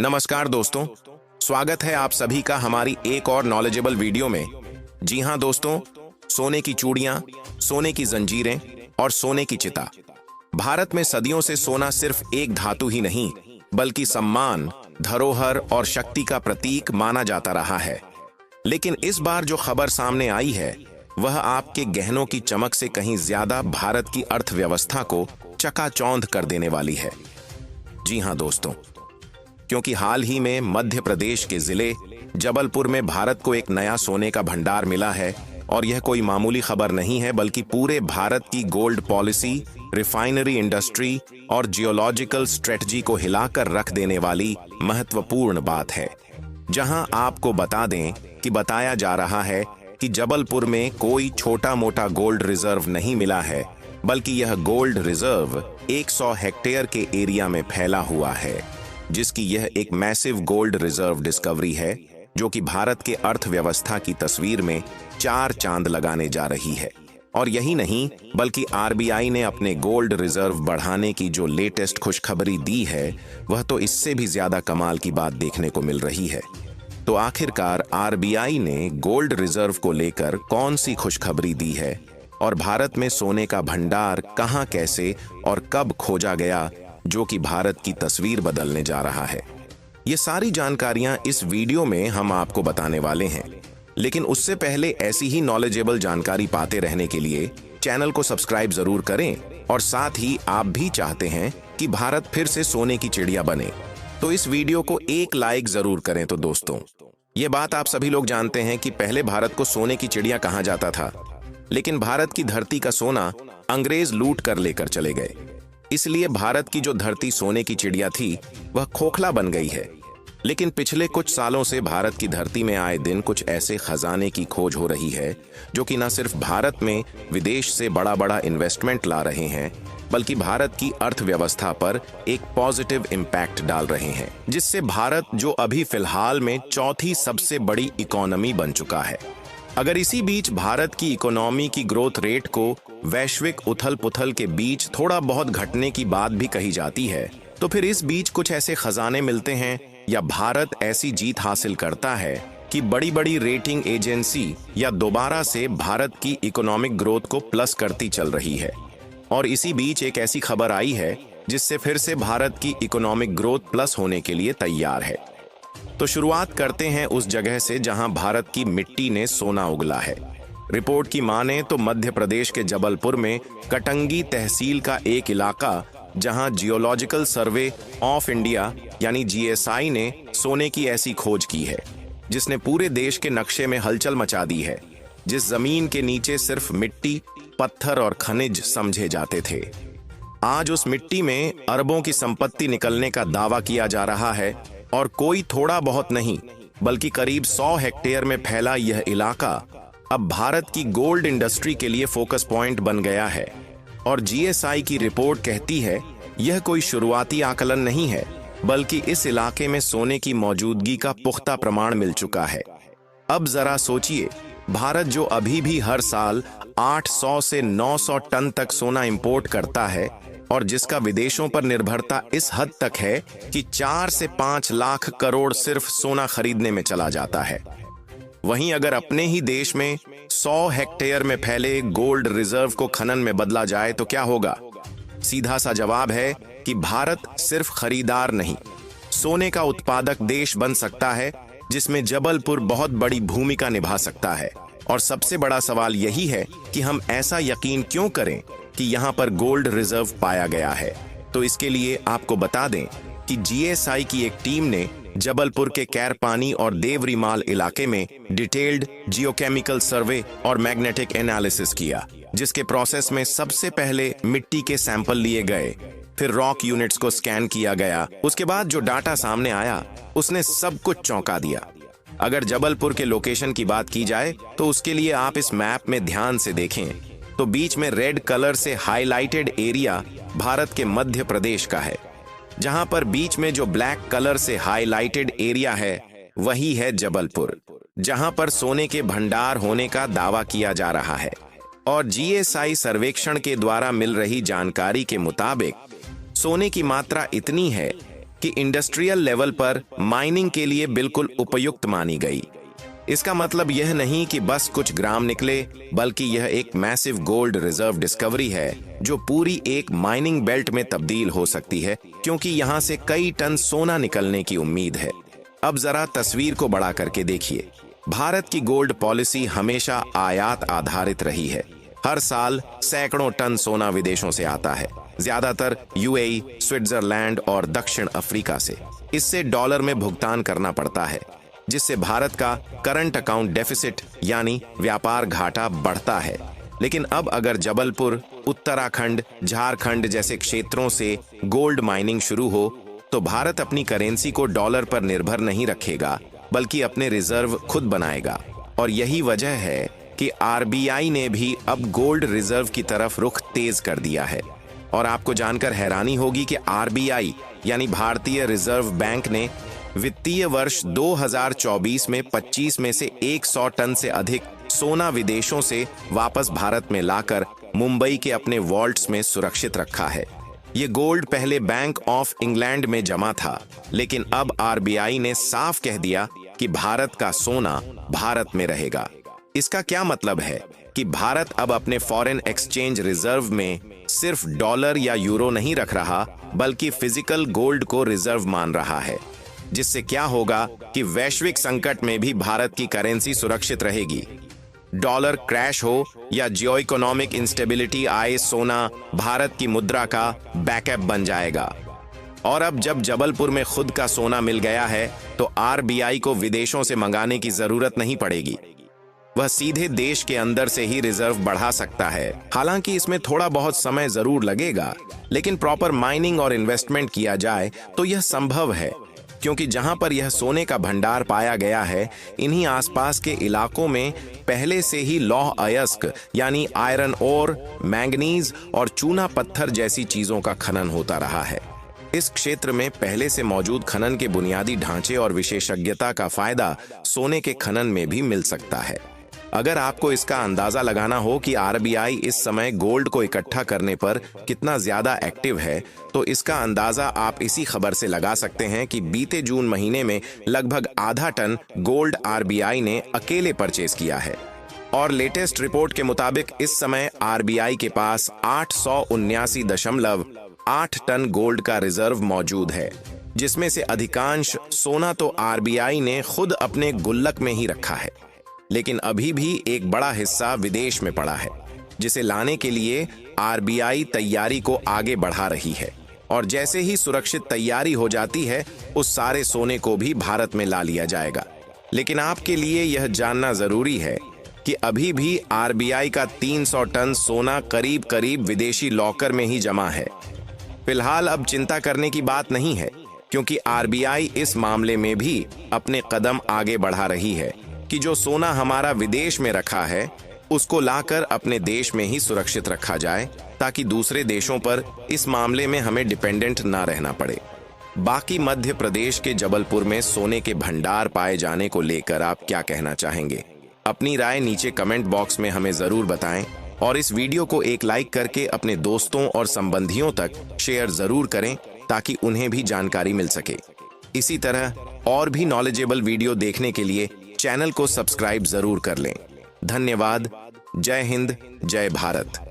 नमस्कार दोस्तों, स्वागत है आप सभी का हमारी एक और नॉलेजेबल वीडियो में। जी हाँ दोस्तों, सोने की चूड़ियां, सोने की जंजीरें और सोने की चिता। भारत में सदियों से सोना सिर्फ एक धातु ही नहीं बल्कि सम्मान, धरोहर और शक्ति का प्रतीक माना जाता रहा है। लेकिन इस बार जो खबर सामने आई है वह आपके गहनों की चमक से कहीं ज्यादा भारत की अर्थव्यवस्था को चकाचौंध कर देने वाली है। जी हाँ दोस्तों, क्योंकि हाल ही में मध्य प्रदेश के जिले जबलपुर में भारत को एक नया सोने का भंडार मिला है। और यह कोई मामूली खबर नहीं है बल्कि पूरे भारत की गोल्ड पॉलिसी, रिफाइनरी इंडस्ट्री और जियोलॉजिकल स्ट्रेटजी को हिलाकर रख देने वाली महत्वपूर्ण बात है। जहां आपको बता दें कि बताया जा रहा है कि जबलपुर में कोई छोटा मोटा गोल्ड रिजर्व नहीं मिला है बल्कि यह गोल्ड रिजर्व 100 हेक्टेयर के एरिया में फैला हुआ है, जिसकी यह एक मैसिव गोल्ड रिजर्व डिस्कवरी है जो कि भारत के अर्थव्यवस्था की तस्वीर में 4 चांद लगाने जा रही है। और यही नहीं बल्कि आरबीआई ने अपने गोल्ड रिजर्व बढ़ाने की जो लेटेस्ट खुशखबरी दी है वह तो इससे भी ज्यादा कमाल की बात देखने को मिल रही है। तो आखिरकार आरबीआई ने गोल्ड रिजर्व को लेकर कौन सी खुशखबरी दी है और भारत में सोने का भंडार कहां, कैसे और कब खोजा गया जो कि भारत की तस्वीर बदलने जा रहा है। ये सारी जानकारियां इस वीडियो में हम आपको बताने वाले हैं। लेकिन उससे पहले ऐसी ही नॉलेजेबल जानकारी पाते रहने के लिए चैनल को सब्सक्राइब जरूर करें। और साथ ही आप भी चाहते हैं कि भारत फिर से सोने की चिड़िया बने तो इस वीडियो को एक लाइक जरूर करें। तो दोस्तों, ये बात आप सभी लोग जानते हैं कि पहले भारत को सोने की चिड़िया कहा जाता था, लेकिन भारत की धरती का सोना अंग्रेज लूट कर लेकर चले गए। इसलिए भारत की जो धरती सोने की चिड़िया थी वह खोखला बन गई है। लेकिन पिछले कुछ सालों से भारत की धरती में आए दिन कुछ ऐसे खजाने की खोज हो रही है जो कि न सिर्फ भारत में विदेश से बड़ा बड़ा इन्वेस्टमेंट ला रहे हैं बल्कि भारत की अर्थव्यवस्था पर एक पॉजिटिव इम्पैक्ट डाल रहे हैं, जिससे भारत जो अभी फिलहाल में चौथी सबसे बड़ी इकोनॉमी बन चुका है। अगर इसी बीच भारत की इकोनॉमी की ग्रोथ रेट को वैश्विक उथल पुथल के बीच थोड़ा बहुत घटने की बात भी kही जाती है, तो फिर इस बीच कुछ ऐसे खजाने मिलते हैं या भारत ऐसी जीत हासिल करता है कि बड़ी बड़ी रेटिंग एजेंसी या दोबारा से भारत की इकोनॉमिक ग्रोथ को प्लस करती चल रही है। और इसी बीच एक ऐसी खबर आई है जिससे फिर से भारत की इकोनॉमिक ग्रोथ प्लस होने के लिए तैयार है। तो शुरुआत करते हैं उस जगह से जहां भारत की मिट्टी ने सोना उगला है। रिपोर्ट की माने तो मध्य प्रदेश के जबलपुर में कटंगी तहसील का एक इलाका जहां जियोलॉजिकल सर्वे ऑफ इंडिया यानी जीएसआई ने सोने की ऐसी खोज की है जिसने पूरे देश के नक्शे में हलचल मचा दी है। जिस जमीन के नीचे सिर्फ मिट्टी, पत्थर और खनिज समझे जाते थे, आज उस मिट्टी में अरबों की संपत्ति निकलने का दावा किया जा रहा है। और कोई थोड़ा बहुत नहीं बल्कि करीब 100 हेक्टेयर में फैला यह इलाका अब भारत की गोल्ड इंडस्ट्री के लिए फोकस पॉइंट बन गया है। और जीएसआई की रिपोर्ट कहती है यह कोई शुरुआती आकलन नहीं है बल्कि इस इलाके में सोने की मौजूदगी का पुख्ता प्रमाण मिल चुका है। अब जरा सोचिए, भारत जो अभी भी हर साल 800 से 900 टन तक सोना इंपोर्ट करता है और जिसका विदेशों पर निर्भरता इस हद तक है कि 4 से 5 लाख करोड़ सिर्फ सोना खरीदने में चला जाता है। वहीं अगर अपने ही देश में 100 हेक्टेयर में फैले गोल्ड रिजर्व को खनन में बदला जाए तो क्या होगा? सीधा सा जवाब है कि भारत सिर्फ खरीदार नहीं, सोने का उत्पादक देश बन सकता है, जिसमें जबलपुर बहुत बड़ी भूमिका निभा सकता है। और सबसे बड़ा सवाल यही है कि हम ऐसा यकीन क्यों करें कि यहां पर गोल्ड रिजर्व पाया गया है। तो इसके लिए आपको बता दें कि जीएसआई की एक टीम ने जबलपुर के कैरपानी और देवरीमाल इलाके में डिटेल्ड जियोकेमिकल सर्वे और मैग्नेटिक एनालिसिस किया, जिसके प्रोसेस में सबसे पहले मिट्टी के सैंपल लिए गए, फिर रॉक यूनिट्स को स्कैन किया गया। उसके बाद जो डाटा सामने आया उसने सब कुछ चौंका दिया। अगर जबलपुर के लोकेशन की बात की जाए तो उसके लिए आप इस मैप में ध्यान से देखें तो बीच में रेड कलर से हाईलाइटेड एरिया भारत के मध्य प्रदेश का है, जहां पर बीच में जो ब्लैक कलर से हाईलाइटेड एरिया है वही है जबलपुर, जहां पर सोने के भंडार होने का दावा किया जा रहा है। और जीएसआई सर्वेक्षण के द्वारा मिल रही जानकारी के मुताबिक सोने की मात्रा इतनी है कि इंडस्ट्रियल लेवल पर माइनिंग के लिए बिल्कुल उपयुक्त मानी गई। इसका मतलब यह नहीं कि बस कुछ ग्राम निकले, बल्कि यह एक मैसिव गोल्ड रिजर्व डिस्कवरी है जो पूरी एक माइनिंग बेल्ट में तब्दील हो सकती है, क्योंकि यहां से कई टन सोना निकलने की उम्मीद है। अब जरा तस्वीर को बड़ा करके देखिए। भारत की गोल्ड पॉलिसी हमेशा आयात आधारित रही है। हर साल सैकड़ों टन सोना विदेशों से आता है, ज्यादातर यूएई, स्विट्जरलैंड और दक्षिण अफ्रीका से। इससे डॉलर में भुगतान करना पड़ता है, जिससे भारत का करंट अकाउंट डेफिसिट यानी व्यापार घाटा बढ़ता है। लेकिन अब अगर जबलपुर, उत्तराखंड, झारखंड जैसे क्षेत्रों से गोल्ड माइनिंग शुरू हो, तो भारत अपनी करेंसी को डॉलर पर निर्भर नहीं रखेगा, बल्कि अपने रिजर्व खुद बनाएगा। और यही वजह है कि आरबीआई ने भी अब गोल्ड रिजर्व की तरफ रुख तेज कर दिया है। और आपको जानकर हैरानी होगी कि आरबीआई यानी भारतीय रिजर्व बैंक ने वित्तीय वर्ष 2024 में 25 में से 100 टन से अधिक सोना विदेशों से वापस भारत में लाकर मुंबई के अपने वॉल्ट्स में सुरक्षित रखा है। ये गोल्ड पहले बैंक ऑफ इंग्लैंड में जमा था, लेकिन अब आरबीआई ने साफ कह दिया कि भारत का सोना भारत में रहेगा। इसका क्या मतलब है कि भारत अब अपने फॉरेन एक्सचेंज रिजर्व में सिर्फ डॉलर या यूरो नहीं रख रहा, बल्कि फिजिकल गोल्ड को रिजर्व मान रहा है, जिससे क्या होगा कि वैश्विक संकट में भी भारत की करेंसी सुरक्षित रहेगी। डॉलर क्रैश हो या जियो इकोनॉमिक इंस्टेबिलिटी आए, सोना भारत की मुद्रा का बैकअप बन जाएगा। और अब जब जबलपुर में खुद का सोना मिल गया है, तो आरबीआई को विदेशों से मंगाने की जरूरत नहीं पड़ेगी। वह सीधे देश के अंदर से ही रिजर्व बढ़ा सकता है। हालांकि इसमें थोड़ा बहुत समय जरूर लगेगा, लेकिन प्रॉपर माइनिंग और इन्वेस्टमेंट किया जाए तो यह संभव है, क्योंकि जहां पर यह सोने का भंडार पाया गया है, इन्हीं आसपास के इलाकों में पहले से ही लौह अयस्क यानी आयरन ओर, मैंगनीज और चूना पत्थर जैसी चीजों का खनन होता रहा है। इस क्षेत्र में पहले से मौजूद खनन के बुनियादी ढांचे और विशेषज्ञता का फायदा सोने के खनन में भी मिल सकता है। अगर आपको इसका अंदाजा लगाना हो कि आरबीआई इस समय गोल्ड को इकट्ठा करने पर कितना ज्यादा एक्टिव है, तो इसका अंदाजा आप इसी खबर से लगा सकते हैं कि बीते जून महीने में लगभग आधा टन गोल्ड आरबीआई ने अकेले परचेज किया है। और लेटेस्ट रिपोर्ट के मुताबिक इस समय आरबीआई के पास 879.8 टन गोल्ड का रिजर्व मौजूद है, जिसमें से अधिकांश सोना तो आरबीआई ने खुद अपने गुल्लक में ही रखा है। लेकिन अभी भी एक बड़ा हिस्सा विदेश में पड़ा है, जिसे लाने के लिए आरबीआई तैयारी को आगे बढ़ा रही है। और जैसे ही सुरक्षित तैयारी हो जाती है, उस सारे सोने को भी भारत में ला लिया जाएगा। लेकिन आपके लिए यह जानना जरूरी है कि अभी भी आरबीआई का 300 टन सोना करीब करीब विदेशी लॉकर में ही जमा है। फिलहाल अब चिंता करने की बात नहीं है, क्योंकि आरबीआई इस मामले में भी अपने कदम आगे बढ़ा रही है कि जो सोना हमारा विदेश में रखा है, उसको लाकर अपने देश में ही सुरक्षित रखा जाए, ताकि दूसरे देशों पर इस मामले में हमें डिपेंडेंट ना रहना पड़े। बाकी मध्य प्रदेश के जबलपुर में सोने के भंडार पाए जाने को लेकर आप क्या कहना चाहेंगे? अपनी राय नीचे कमेंट बॉक्स में हमें जरूर बताएं, और इस वीडियो को एक लाइक करके अपने दोस्तों और संबंधियों तक शेयर जरूर करें, ताकि उन्हें भी जानकारी मिल सके। इसी तरह और भी नॉलेजेबल वीडियो देखने के लिए चैनल को सब्सक्राइब जरूर कर लें। धन्यवाद। जय हिंद, जय भारत।